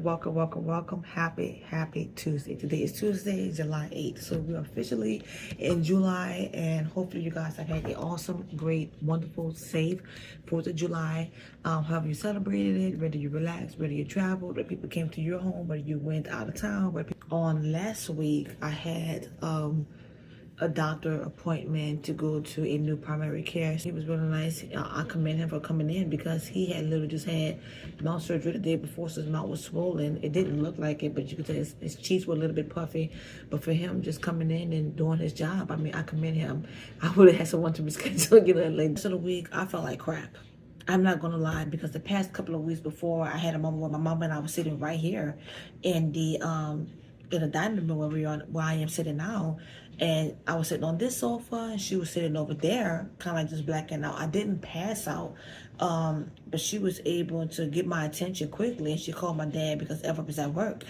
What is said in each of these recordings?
welcome. Happy Tuesday. Today is Tuesday, July 8th. So we're officially in July, and hopefully you guys have had an awesome, great, wonderful, safe 4th of July. However you celebrated it, whether you relaxed, whether you traveled, whether people came to your home, whether you went out of town. On last week, I had a doctor appointment to go to a new primary care. He was really nice. I commend him for coming in because he had literally just had mouth surgery the day before, so his mouth was swollen. It didn't look like it, but you could tell his cheeks were a little bit puffy. But for him just coming in and doing his job, I mean, I commend him. I would have had someone to reschedule, like the rest of the week, I felt like crap. I'm not gonna lie, because the past couple of weeks before, I had a moment where my mom and I were sitting right here in the dining room where I am sitting now, and I was sitting on this sofa and she was sitting over there, kind of like just blacking out. I didn't pass out, but she was able to get my attention quickly, and she called my dad because Everett was at work,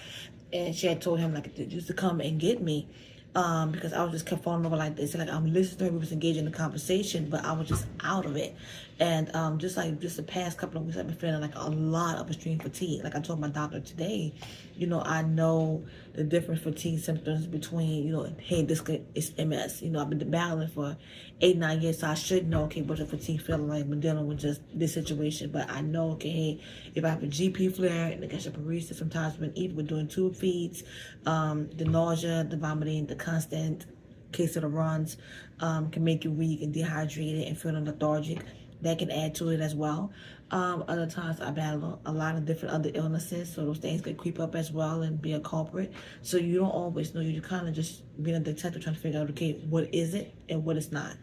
and she had told him like just to come and get me. Because I was just kept falling over like this. Like I'm listening to her, we was engaged in the conversation, but I was just out of it. And just the past couple of weeks, I've been feeling like a lot of extreme fatigue. Like I told my doctor today, I know the different fatigue symptoms between, hey, this is MS. I've been battling for 8-9 years, so I should know, okay, what the fatigue feeling like when dealing with just this situation. But I know, okay, hey, if I have a GP flare and I get a paresthesia sometimes when even with doing tube feeds, the nausea, the vomiting, the constant case of the runs can make you weak and dehydrated and feeling lethargic. That can add to it as well. Other times I battle a lot of different other illnesses, so those things could creep up as well and be a culprit. So you don't always know. You kind of just being a detective trying to figure out, okay, what is it and what it's not.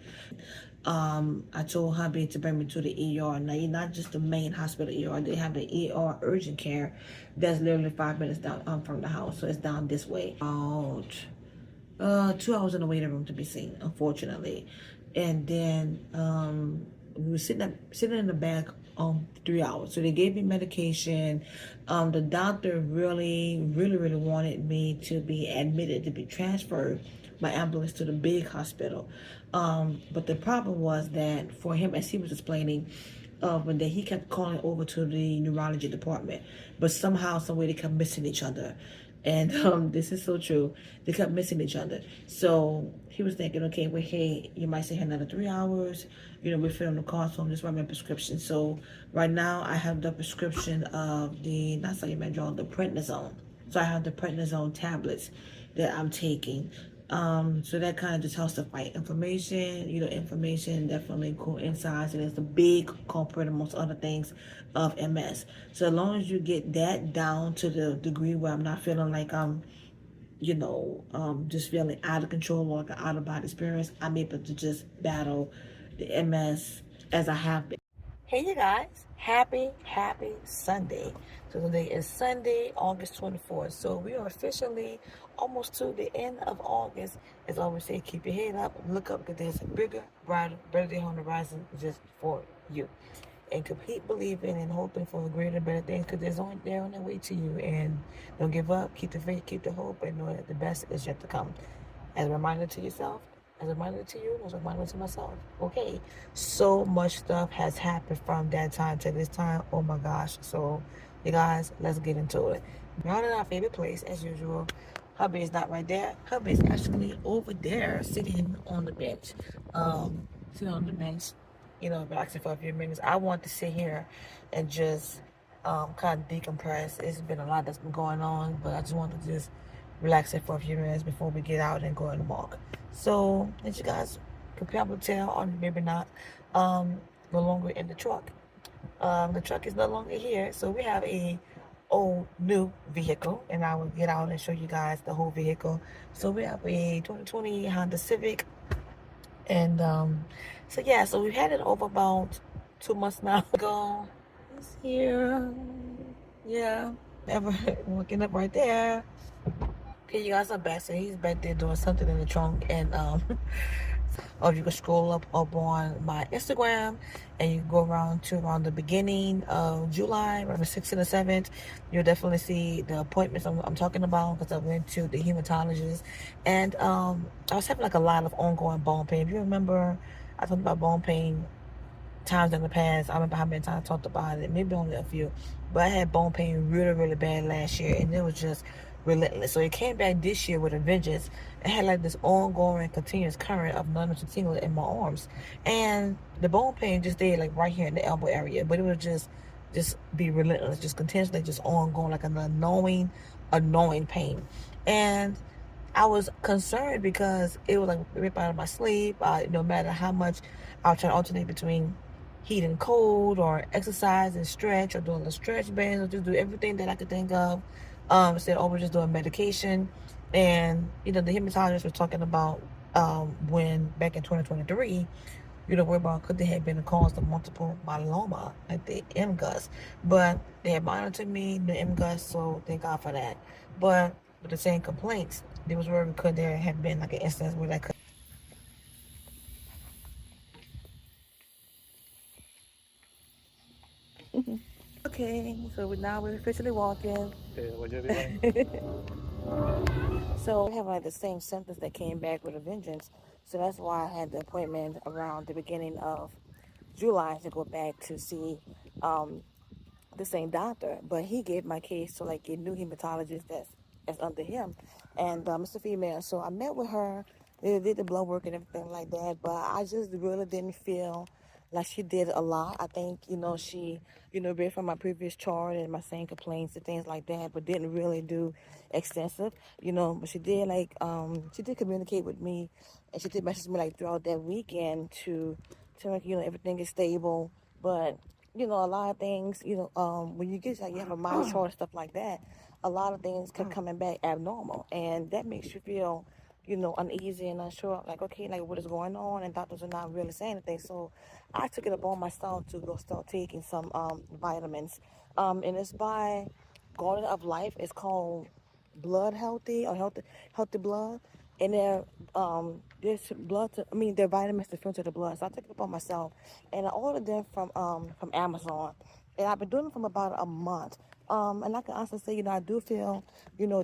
I told hubby to bring me to the ER. Now, you're not just the main hospital ER. They have the ER urgent care that's literally 5 minutes down from the house. So it's down this way. About 2 hours in the waiting room to be seen, unfortunately. And then we were sitting in the back 3 hours. So they gave me medication. The doctor really wanted me to be admitted, to be transferred by ambulance to the big hospital. But the problem was that for him, as he was explaining, one day he kept calling over to the neurology department, but somehow, some way they kept missing each other. And this is so true. They kept missing each other. So he was thinking, okay, well, hey, you might stay here another 3 hours. We're filling the cost, so I'm just writing my prescription. So right now I have the prescription of the, not Medrol, the prednisone. So I have the prednisone tablets that I'm taking. So that kind of just helps to fight inflammation. Inflammation definitely coincides, and it's the big culprit amongst other things of MS. So as long as you get that down to the degree where I'm not feeling like I'm, just feeling out of control or like an out of body experience, I'm able to just battle the MS as I have been. Hey you guys, happy Sunday. So today is Sunday, August 24th. So we are officially almost to the end of August. As I always say, keep your head up, look up, because there's a bigger, brighter, better day on the horizon just for you. And keep believing and hoping for greater and better things, because they're on their way to you. And don't give up, keep the faith, keep the hope, and know that the best is yet to come. As a reminder to yourself, as a reminder to you, as a reminder to myself. Okay, so much stuff has happened from that time to this time. Oh my gosh. So you guys, let's get into it. We're on our favorite place as usual. Hubby is not right there. Hubby is actually over there sitting on the bench. Relaxing for a few minutes. I want to sit here and just kind of decompress. It's been a lot that's been going on, but I just want to just relax it for a few minutes before we get out and go on a walk. So, as you guys can probably tell, or maybe not, no longer in the truck. The truck is no longer here, so we have a old new vehicle, and I will get out and show you guys the whole vehicle. So we have a 2020 Honda Civic, and so we've had it over about 2 months now ago. It's here, yeah, ever walking up right there. Okay, you guys are back. So he's back there doing something in the trunk, and or you can scroll up on my Instagram, and you go around the beginning of July, around the 6th and the 7th. You'll definitely see the appointments I'm talking about, because I went to the hematologist, and I was having like a lot of ongoing bone pain. If you remember, I talked about bone pain times in the past. I remember how many times I talked about it, maybe only a few. But I had bone pain really, really bad last year, and it was just relentless. So it came back this year with a vengeance. It had like this ongoing, continuous current of numbness and tingling in my arms, and the bone pain just stayed like right here in the elbow area. But it was just be relentless, just continuously, just ongoing, like an annoying pain. And I was concerned because it was like rip out of my sleep. No matter how much I was trying to alternate between heat and cold, or exercise and stretch, or doing the stretch bands, or just do everything that I could think of. Instead of always just doing medication. And the hematologist was talking about when back in 2023, worry about could there have been a cause of multiple myeloma, like the MGUS. But they had monitored me, the MGUS, so thank God for that. But with the same complaints, there was worried could there have been like an instance where that could. Okay, so we're officially walking. So I have like the same symptoms that came back with a vengeance. So that's why I had the appointment around the beginning of July to go back to see um, the same doctor, but he gave my case to like a new hematologist that's under him, and it's a female. So I met with her. They did the blood work and everything like that, but I just really didn't feel like she did a lot. I think she read from my previous chart and my same complaints and things like that, but didn't really do extensive. But she did she did communicate with me, and she did message me like throughout that weekend to tell me everything is stable, but a lot of things, when you get like you have a mind chart and stuff like that, a lot of things kept coming back abnormal, and that makes you feel, uneasy and unsure. Like, okay, like what is going on? And doctors are not really saying anything. So I took it upon myself to go start taking some vitamins, and it's by Garden of Life. It's called Blood Healthy, or Healthy Blood, and there's their vitamins to filter the blood. So I took it upon myself, and I ordered them from Amazon, and I've been doing them for about a month. And I can honestly say, I do feel,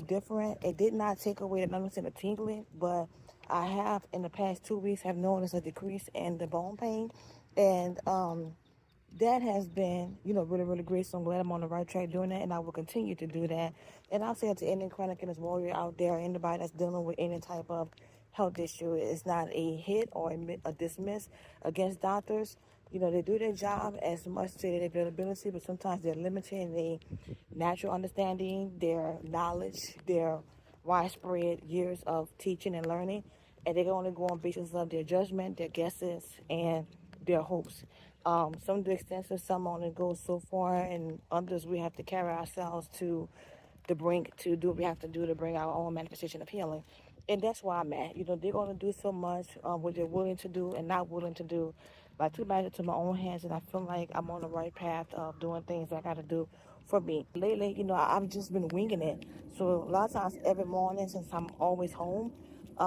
different. It did not take away the numbness and the tingling, but I have in the past 2 weeks have noticed a decrease in the bone pain, and that has been, really, really great. So I'm glad I'm on the right track doing that, and I will continue to do that. And I'll say to any chronic illness warrior out there, anybody that's dealing with any type of health issue, it's not a hit or a dismiss against doctors. They do their job as much to their availability, but sometimes they're limited in their natural understanding, their knowledge, their widespread years of teaching and learning, and they can only go on basis of their judgment, their guesses, and their hopes. Some do extensive, some only go so far, and others we have to carry ourselves to the brink to do what we have to do to bring our own manifestation of healing. And that's where I'm at. They're going to do so much what they're willing to do and not willing to do. But I took matters to my own hands, and I feel like I'm on the right path of doing things that I got to do for me. Lately, I've just been winging it. So a lot of times every morning, since I'm always home, I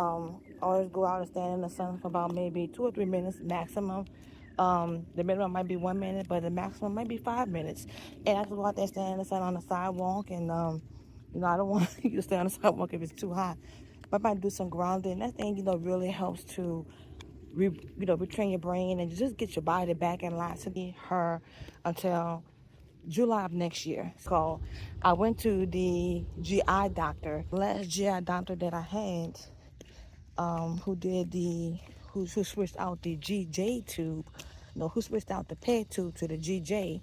always go out and stand in the sun for about maybe 2 or 3 minutes maximum. The minimum might be 1 minute, but the maximum might be 5 minutes. And I just go out there, stand in the sun on the sidewalk, and I don't want you to stay on the sidewalk if it's too hot. But I might do some grounding. That thing, really helps to retrain your brain and just get your body back in line to be her until July of next year. So I went to the GI doctor. Last GI doctor that I had, who did who switched out the GJ tube, no, who switched out the PEG tube to the GJ,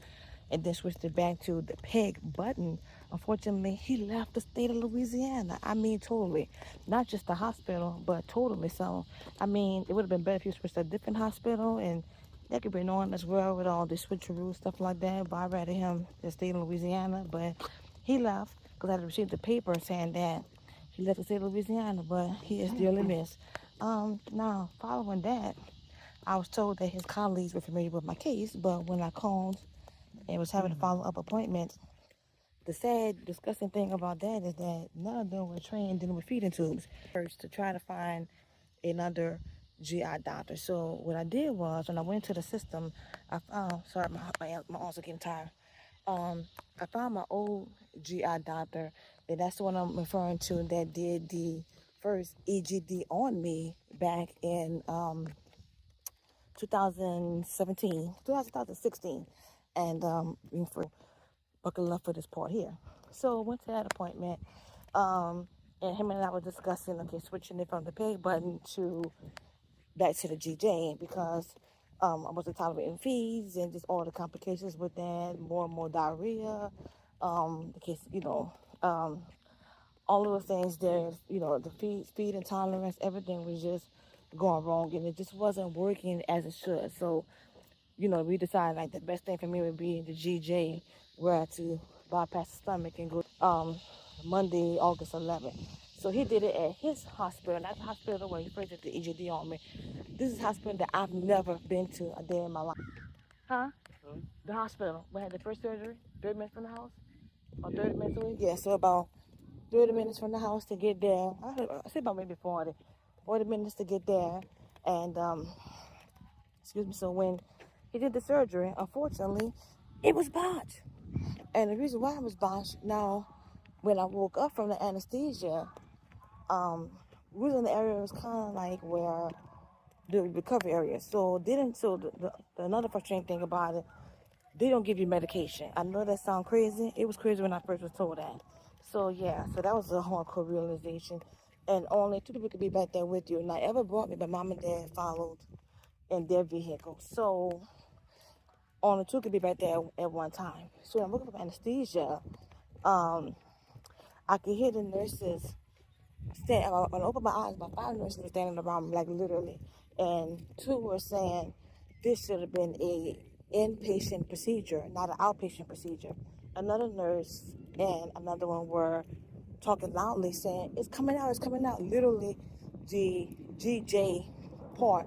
and then switched it back to the PEG button. Unfortunately, he left the state of Louisiana. I mean, totally. Not just the hospital, but totally. So, I mean, it would have been better if he switched to a different hospital, and that could be on as well with all the switcheroo stuff like that. But I'd rather him just stay in Louisiana. But he left because I had received the paper saying that he left the state of Louisiana, but he is dearly missed. Now, following that, I was told that his colleagues were familiar with my case, but when I called and was having a follow-up appointment, the sad, disgusting thing about that is that none of them were trained dealing with feeding tubes. First, to try to find another GI doctor. So what I did was, when I went to the system, I found, sorry, my arms are getting tired. I found my old GI doctor, and that's the one I'm referring to, that did the first EGD on me back in 2017, 2016, and buckle up for this part here. So went to that appointment, and him and I were discussing, okay, switching it from the pay button to back to the GJ because I wasn't tolerating fees and just all the complications with that, more and more diarrhea, the case, all of those things there, the feed intolerance, everything was just going wrong and it just wasn't working as it should. So, we decided like the best thing for me would be the GJ, where I had to bypass the stomach and go Monday, August 11th. So he did it at his hospital, not the hospital where he first did the EGD on me. This is a hospital that I've never been to a day in my life. Huh? The hospital. We had the first surgery, 30 minutes from the house, or 30 minutes away. Yeah, so about 30 minutes from the house to get there. I say about maybe 40 minutes to get there. And, excuse me, so when he did the surgery, unfortunately, it was botched. And the reason why it was botched, now, when I woke up from the anesthesia, we was in the area, it was kind of like where the recovery area. So another frustrating thing about it, they don't give you medication. I know that sounds crazy. It was crazy when I first was told that. So yeah, so that was a hardcore realization. And only 2 people could be back there with you. Not ever brought me, but mom and dad followed in their vehicle. So only 2 could be back there at one time. So when I'm looking for anesthesia, I could hear the nurses when I opened my eyes, about 5 nurses were standing around me, like literally. And 2 were saying this should have been a inpatient procedure, not an outpatient procedure. Another nurse and another one were talking loudly saying, it's coming out. Literally, the GJ part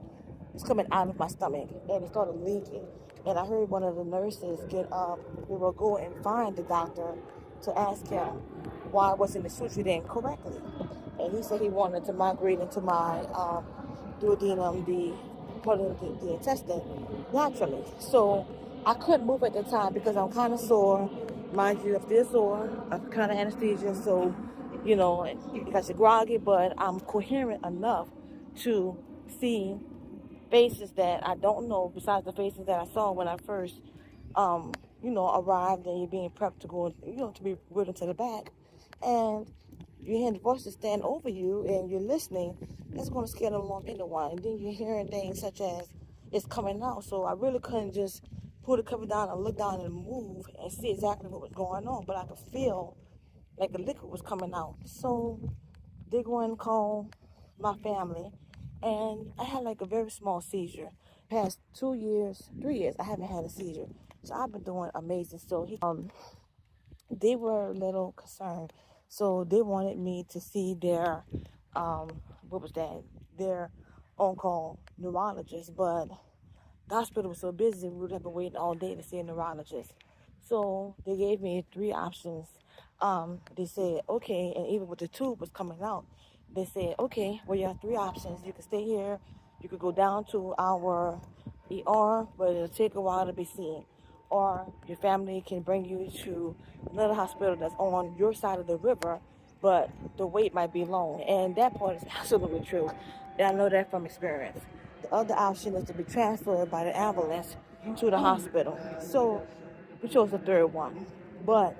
was coming out of my stomach and it started leaking. And I heard one of the nurses get up. We will go and find the doctor to ask him why wasn't the sutured in correctly. And he said he wanted to migrate into my duodenum, the part of the intestine, naturally. So I couldn't move at the time because I'm kind of sore. Mind you, I'm still sore. I'm kind of anesthesia, so, it got you groggy, but I'm coherent enough to see faces that I don't know besides the faces that I saw when I first, arrived and you're being prepped to go, to be wheeled into the back. And you're hearing voices stand over you and you're listening. That's going to scare the long anyone. And then you're hearing things such as it's coming out. So I really couldn't just pull the cover down and look down and move and see exactly what was going on. But I could feel like the liquid was coming out. So they go and call my family. And I had like a very small seizure. Past 2 years, 3 years, I haven't had a seizure. So I've been doing amazing. So they were a little concerned. So they wanted me to see their, their on-call neurologist. But the hospital was so busy, we would have been waiting all day to see a neurologist. So they gave me 3 options. They said, okay, and even with the tube was coming out, they said, okay, well, you have 3 options. You can stay here. You could go down to our ER, but it'll take a while to be seen. Or your family can bring you to another hospital that's on your side of the river, but the wait might be long. And that part is absolutely true. And I know that from experience. The other option is to be transferred by the ambulance to the hospital. So we chose the third one. But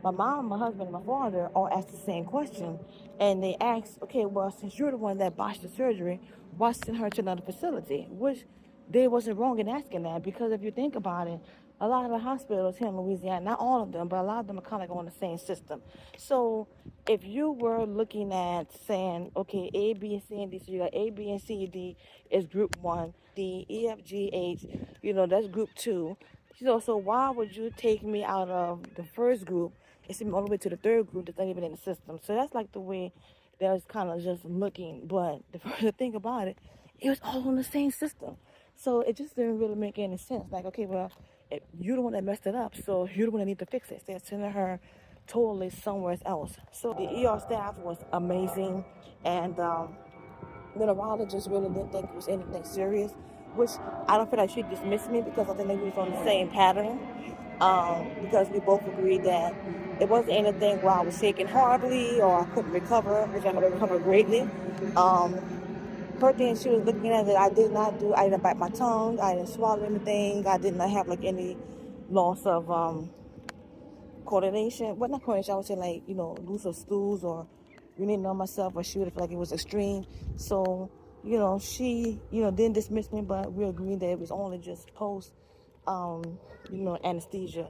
my mom, my husband, and my father all asked the same question. And they asked, okay, well, since you're the one that botched the surgery, why send her to another facility? Which they wasn't wrong in asking that, because if you think about it, a lot of the hospitals here in Louisiana, not all of them, but a lot of them are kind of on the same system. So if you were looking at saying, okay, A, B, C, and D, so you got A, B, and C, D is group 1, D, E, F, G, H, that's group 2. So why would you take me out of the first group and send me all the way to the third group that's not even in the system? So that's like the way that was kind of just looking. But the thing about it, it was all on the same system. So it just didn't really make any sense. Like, okay, well, you're the one that messed it up, so you're the one that need to fix it. They're sending her totally somewhere else. So the ER staff was amazing, and the neurologist really didn't think it was anything serious, which I don't feel like she dismissed me, because I think they was on the same pattern. Because we both agreed that it wasn't anything where I was shaking horribly or I couldn't recover, which I could recover greatly. first thing she was looking at, that I did not do, I didn't bite my tongue, I didn't swallow anything, I did not have like any loss of coordination. Well, not coordination, I would say like, loose of stools or really know myself, or she would feel like it was extreme. So, she, didn't dismiss me, but we agreed that it was only just post, anesthesia.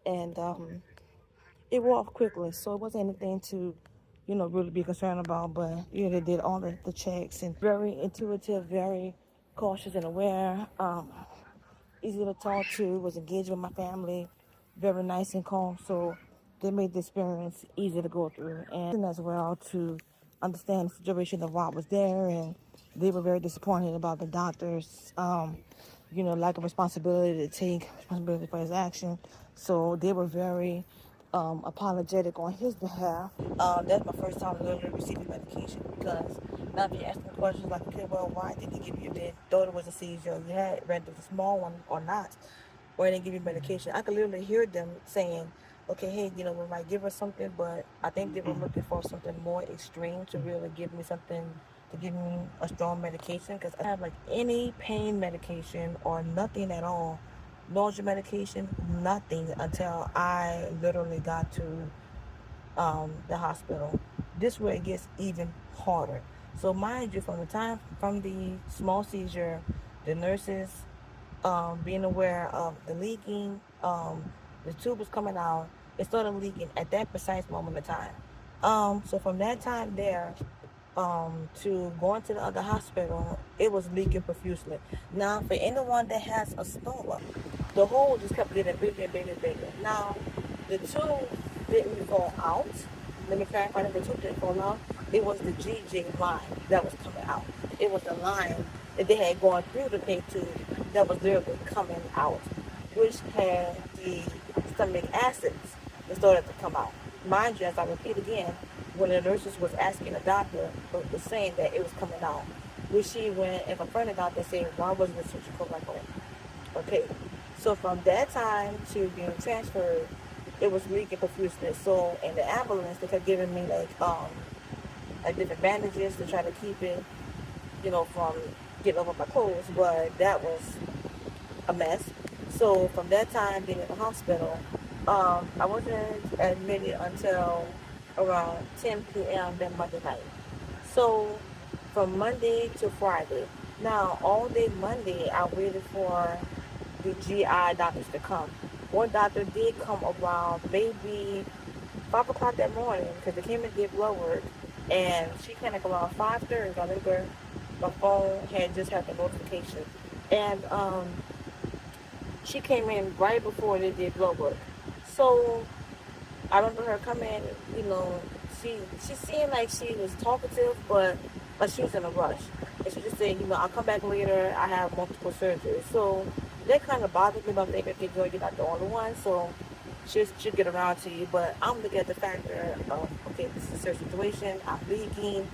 And it wore off quickly, so it wasn't anything to, really be concerned about. But, they did all the checks, and very intuitive, very cautious and aware. Easy to talk to, was engaged with my family, very nice and calm. So they made the experience easy to go through, and as well to understand the situation of why I was there. And they were very disappointed about the doctor's, lack of responsibility to take responsibility for his action. So they were very apologetic on his behalf. That's my first time literally receiving medication, because now if you ask me questions like, okay, well, why didn't he give you, their daughter was a seizure, you had read the small one or not, or they didn't give you medication, I could literally hear them saying, okay, hey, we might give her something, but I think they were looking for something more extreme to really give me something, to give me a strong medication, because I have like any pain medication or nothing at all, nausea medication, nothing, until I literally got to the hospital. This way it gets even harder. So mind you, from the small seizure, the nurses being aware of the leaking, the tube was coming out, it started leaking at that precise moment of time. So from that time there to going to the other hospital, it was leaking profusely. Now, for anyone that has a stoma, the hole just kept getting bigger and bigger and bigger. Now, the tube didn't fall out. Let me clarify that the tube didn't fall out. It was the GJ line that was coming out. It was the line that they had gone through the pig tube that was literally coming out, which had the stomach acids that started to come out. Mind you, as I repeat again, when the nurses was asking the doctor, was saying that it was coming out, which she went and confronted the doctor and said, why wasn't the surgical record? Okay, so from that time to being transferred, it was leaking profusely. So in the ambulance, they kept giving me like different bandages to try to keep it, from getting over my clothes, but that was a mess. So from that time being in the hospital, I wasn't admitted until around 10 p.m. that Monday night. So from Monday to Friday. Now all day Monday, I waited for the GI doctors to come. One doctor did come around maybe 5 o'clock that morning, because they came and did blood work, and she came like around 5:30. I remember my phone had just had the notification, and she came in right before they did blood work. So I remember her coming, she seemed like she was talkative, but like she was in a rush. And she just said, I'll come back later, I have multiple surgeries. So that kind of bothered me, but I'm thinking, okay, girl, you're not the only one, so she'll get around to you. But I'm looking at the factor of, okay, this is a serious situation, I'm leaking,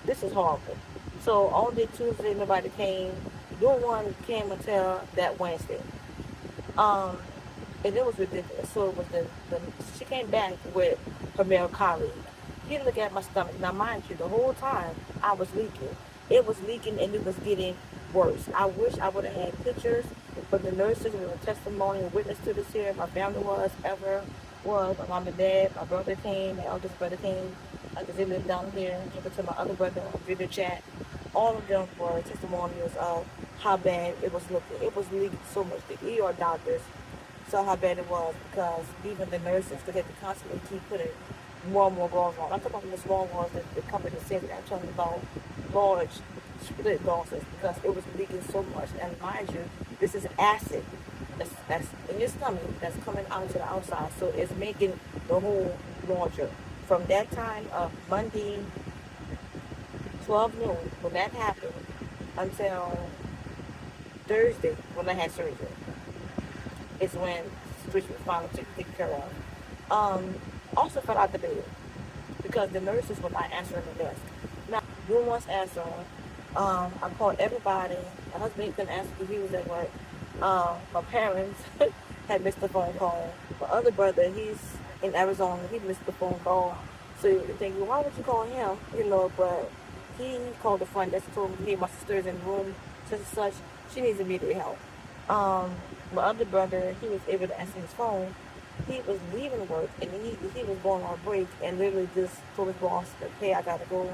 this is horrible. So all day Tuesday, nobody came. No one came until that Wednesday. Um, and it was ridiculous. So it was she came back with her male colleague. He looked at my stomach. Now, mind you, the whole time I was leaking. It was leaking and it was getting worse. I wish I would have had pictures, but the nurses were a testimony and witness to this here. My family was, my mom and dad, my brother came, my eldest brother came, because they lived down here, talking to my other brother on video chat. All of them were testimonials of how bad it was looking. It was leaking so much. The ER doctors saw how bad it was, because even the nurses, they had to constantly keep putting more and more gauze on. I'm talking about the small ones that the company said that. I'm talking about large split gauzes, because it was leaking so much. And mind you, this is acid that's in your stomach that's coming out to the outside, so it's making the hole larger. From that time of Monday 12 noon, when that happened, until Thursday when I had surgery, is when switch was finally taken care of. Also fell out the bed because the nurses were not answering the desk. Now, no one's answering. I called everybody. My husband couldn't answer because he was at work. My parents had missed the phone call. My other brother, he's in Arizona. He missed the phone call. So you think, well, why would you call him? But he called the front desk and told me, hey, my sister's in the room, such and such. She needs immediate help. My other brother, he was able to answer his phone. He was leaving work and he was going on break and literally just told his boss, like, hey, I gotta go.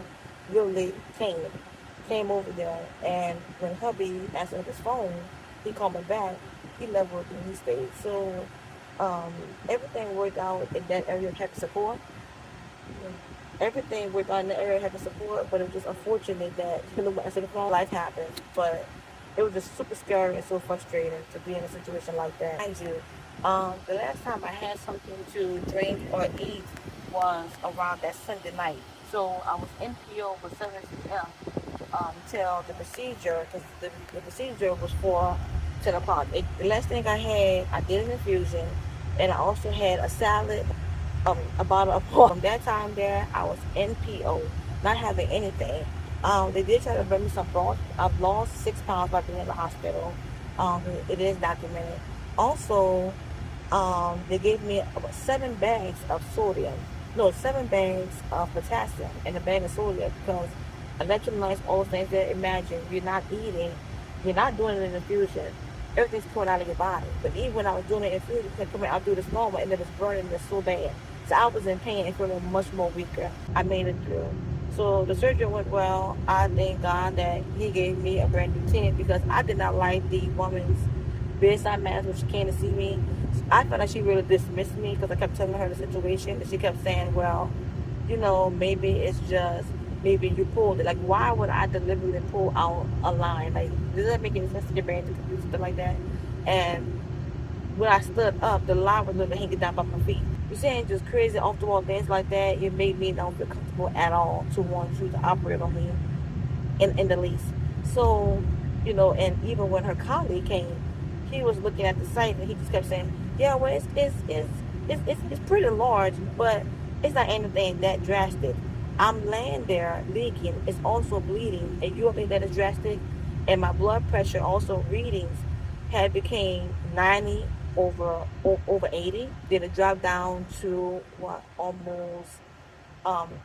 Real late, came over there, and when hubby answered his phone, he called me back. He left work and he stayed. So um, everything worked out in that area of having support. Everything worked out in the area of having support, but it was just unfortunate that I said the phone, life happens. But it was just super scary and so frustrating to be in a situation like that. Mind you, the last time I had something to drink or eat was around that Sunday night. So I was in PO for 7 p.m. Till the procedure, because the procedure was for 10 o'clock. The last thing I had, I did an infusion, and I also had a salad, a bottle of pork. From that time there, I was NPO, not having anything. They did try to bring me some broth. I've lost 6 pounds by being in the hospital. It is documented. Also, they gave me about 7 bags of sodium. No, 7 bags of potassium and a bag of sodium because electrolytes, all the things that imagine you're not eating, you're not doing it in infusion. Everything's pouring out of your body. But even when I was doing it in infusion, it's coming out through this normal and then it's burning this so bad. So I was in pain and feeling much more weaker. I made it through. So the surgery went well. I thank God that He gave me a brand new tent because I did not like the woman's bedside manner when she came to see me. I felt like she really dismissed me because I kept telling her the situation, and she kept saying, "Well, maybe it's just maybe you pulled it. Like, why would I deliberately pull out a line? Like, does that make any sense to your brain to do something like that?" And when I stood up, the line was literally hanging down by my feet. You're saying just crazy off the wall things like that. It made me not feel comfortable at all to want you to operate on me in the least. So, and even when her colleague came, he was looking at the site and he just kept saying, "Yeah, well, it's pretty large, but it's not anything that drastic. I'm laying there leaking. It's also bleeding, and you don't think that is drastic?" And my blood pressure also readings had became 90 over 80. Then it dropped down to what, almost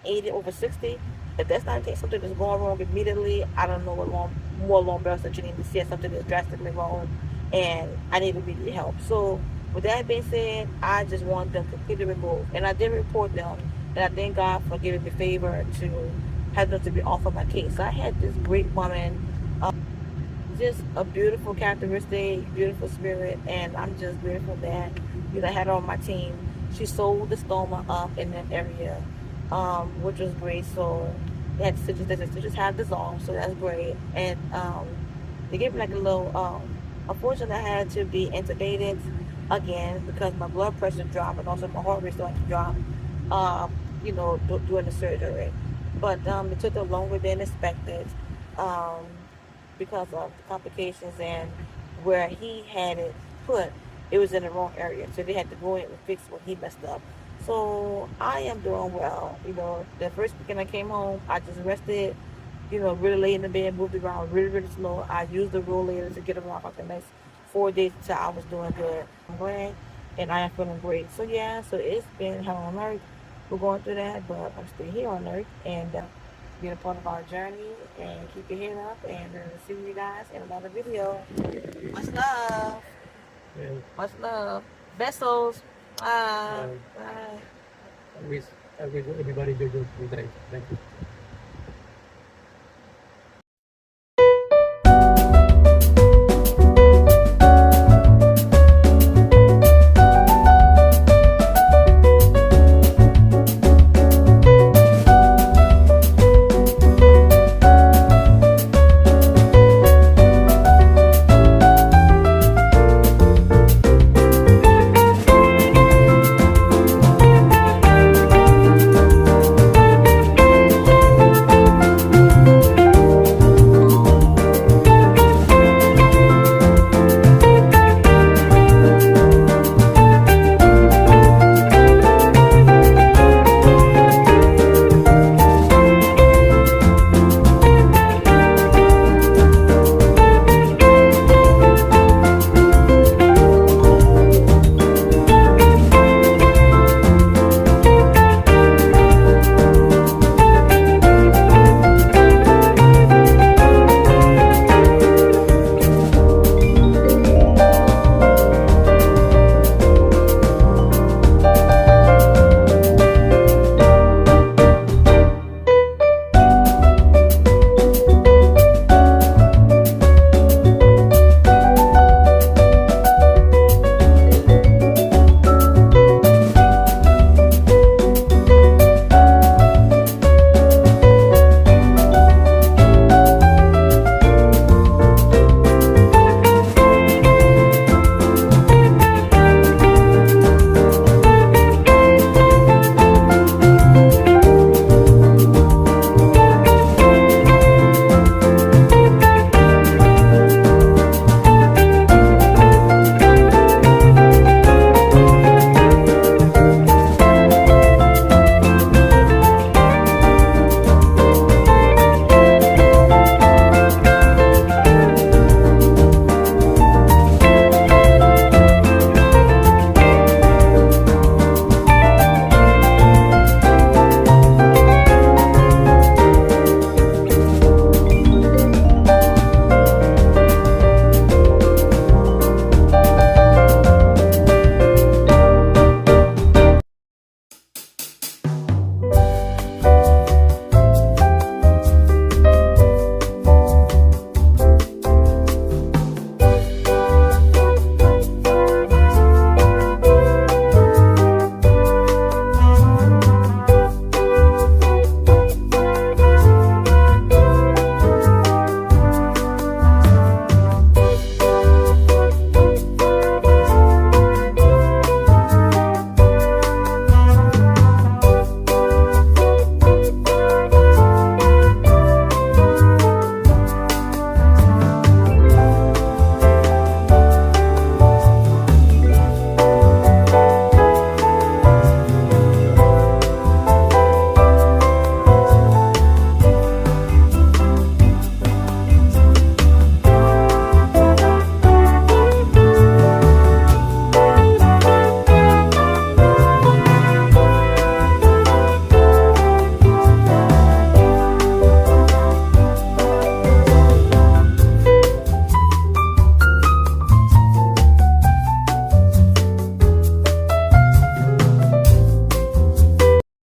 80 over 60. If that's not something that's going wrong immediately, I don't know what more long bells that you need to see something that's drastically wrong, and I need immediate help. So, with that being said, I just want them completely removed, and I did report them, and I thank God for giving me favor to have them to be off of my case. So I had this great woman, just a beautiful characteristic, beautiful spirit, and I'm just grateful that I had her on my team. She sold the stoma up in that area, which was great. So they had stitches that the stitches had dissolved, so that's great. And they gave me like a little. Unfortunately, I had to be intubated again because my blood pressure dropped and also my heart rate started to drop. During the surgery, but it took them longer than expected. Um, because of the complications and where he had it put, it was in the wrong area. So they had to go in and fix what he messed up. So I am doing well. The first weekend I came home, I just rested, really lay in the bed, moved around really, really slow. I used the rollator to get around for the next 4 days until I was doing good. I'm glad and I am feeling great. So yeah, so it's been hell on earth. We're going through that, but I'm still here on earth and being a part of our journey, and keep your head up, and see you guys in another video. Much love. Yeah. Much love. Besos. Bye. Uh, Bye. I wish everybody do good. Thank you.